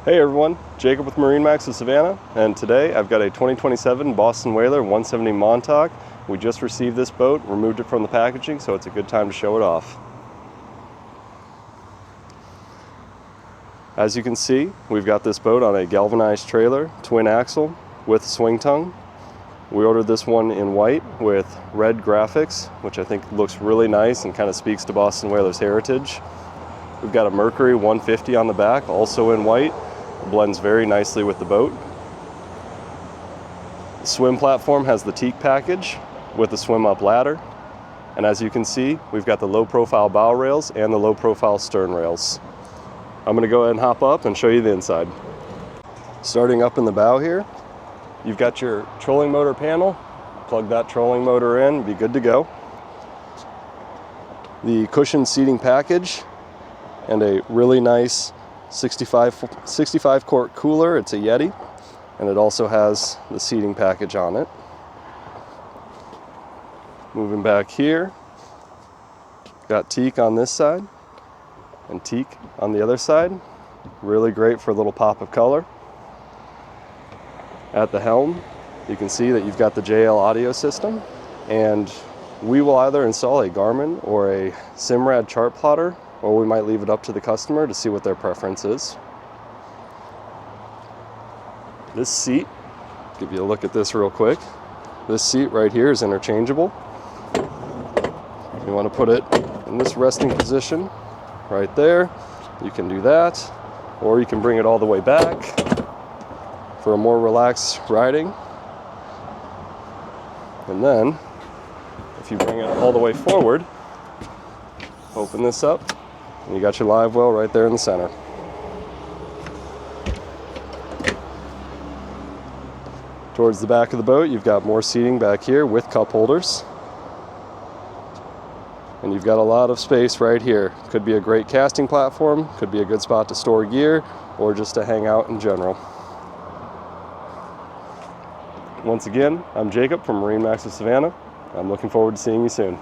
Hey everyone, Jacob with MarineMax Savannah, and today I've got a 2027 Boston Whaler 170 Montauk. We just received this boat, removed it from the packaging, so it's a good time to show it off. As you can see, we've got this boat on a galvanized trailer, twin axle with swing tongue. We ordered this one in white with red graphics, which I think looks really nice and kind of speaks to Boston Whaler's heritage. We've got a Mercury 150 on the back, also in white. It blends very nicely with the boat. The swim platform has the teak package with the swim up ladder. And as you can see, we've got the low profile bow rails and the low profile stern rails. I'm gonna go ahead and hop up and show you the inside. Starting up in the bow here, you've got your trolling motor panel. Plug that trolling motor in, be good to go. The cushioned seating package and a really nice 65 quart cooler. It's a Yeti, and it also has the seating package on it. Moving back here, got teak on this side and teak on the other side. Really great for a little pop of color. At the helm, you can see that you've got the JL audio system, and we will either install a Garmin or a Simrad chart plotter, or we might leave it up to the customer to see what their preference is. This seat, give you a look at this real quick. This seat right here is interchangeable. You want to put it in this resting position right there. You can do that, or you can bring it all the way back for a more relaxed riding. And then, if you bring it all the way forward, open this up, and you got your live well right there in the center. Towards the back of the boat, you've got more seating back here with cup holders. And you've got a lot of space right here. Could be a great casting platform, could be a good spot to store gear, or just to hang out in general. Once again, I'm Jacob from MarineMax Savannah. I'm looking forward to seeing you soon.